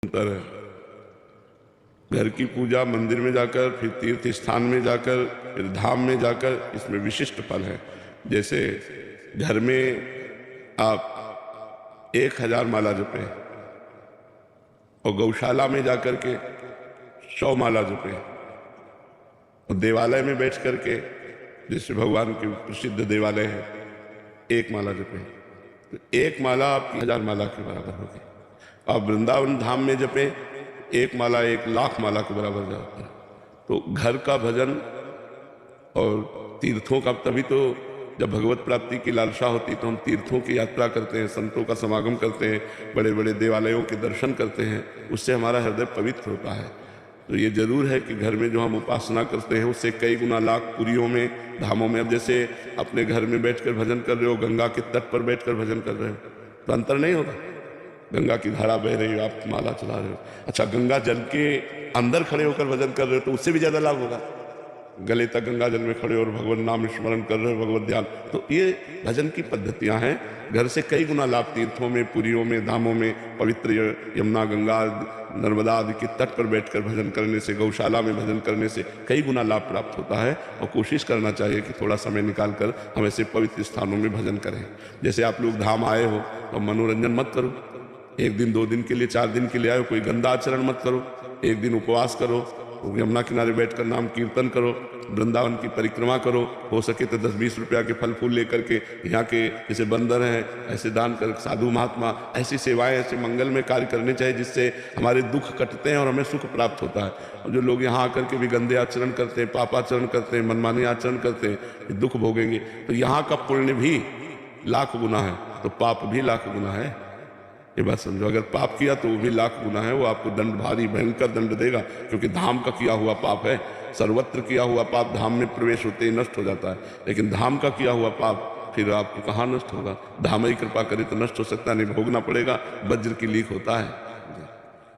अंतर है। घर की पूजा मंदिर में जाकर, फिर तीर्थ स्थान में जाकर, फिर धाम में जाकर, इसमें विशिष्ट फल है। जैसे घर में आप 1000 माला जपें और गौशाला में जाकर के 100 माला जपें और देवालय में बैठ करके, जैसे भगवान के प्रसिद्ध देवालय है, 1 माला जपें, तो 1 माला आपकी 1000 माला के बराबर होगी। आप वृंदावन धाम में जपें 1 माला 1,00,000 माला के बराबर जाता है। तो घर का भजन और तीर्थों का, तभी तो जब भगवत प्राप्ति की लालसा होती तो हम तीर्थों की यात्रा करते हैं, संतों का समागम करते हैं, बड़े बड़े देवालयों के दर्शन करते हैं, उससे हमारा हृदय पवित्र होता है। तो ये जरूर है कि घर में जो हम उपासना करते हैं उससे कई गुना लाख पुरियों में, धामों में। अब जैसे अपने घर में बैठकर भजन कर रहे हो, गंगा के तट पर बैठकर भजन कर रहे हो, तो अंतर नहीं होता। गंगा की धारा बह रही हो, आप माला चला रहे हो। अच्छा, गंगा जल के अंदर खड़े होकर भजन कर रहे हो तो उससे भी ज्यादा लाभ होगा। गले तक गंगा जल में खड़े और भगवान नाम स्मरण कर रहे हो, भगवत ध्यान, तो ये भजन की पद्धतियां हैं। घर से कई गुना लाभ तीर्थों में, पुरियों में, धामों में, पवित्र यमुना, गंगा, नर्मदा आदि के तट पर बैठकर भजन करने से, गौशाला में भजन करने से कई गुना लाभ प्राप्त होता है। और कोशिश करना चाहिए कि थोड़ा समय निकालकर हम ऐसे पवित्र स्थानों में भजन करें। जैसे आप लोग धाम आए हो तो मनोरंजन मत करो, 1 दिन 2 दिन के लिए, 4 दिन के लिए आए हो, कोई गंदा आचरण मत करो। 1 दिन उपवास करो, यमुना किनारे बैठकर नाम कीर्तन करो, वृंदावन की परिक्रमा करो, हो सके तो 10-20 रुपया के फल फूल लेकर के, यहाँ के जैसे बंदर हैं ऐसे दान कर, साधु महात्मा, ऐसी सेवाएं, ऐसे मंगल में कार्य करने चाहिए जिससे हमारे दुख कटते हैं और हमें सुख प्राप्त होता है। और जो लोग यहाँ आकर के भी गंदे आचरण करते हैं, पापाचरण करते हैं, मनमानी आचरण करते हैं, दुख भोगेंगे। तो यहाँ का पुण्य भी लाख गुना है तो पाप भी लाख गुना है। ये बात समझो, अगर पाप किया तो वो भी लाख गुना है, वो आपको दंड, भारी भयंकर दंड देगा, क्योंकि धाम का किया हुआ पाप है। सर्वत्र किया हुआ पाप धाम में प्रवेश होते ही नष्ट हो जाता है, लेकिन धाम का किया हुआ पाप फिर आपको कहाँ नष्ट होगा। धाम ही कृपा करे तो नष्ट हो सकता नहीं, भोगना पड़ेगा, वज्र की लीक होता है।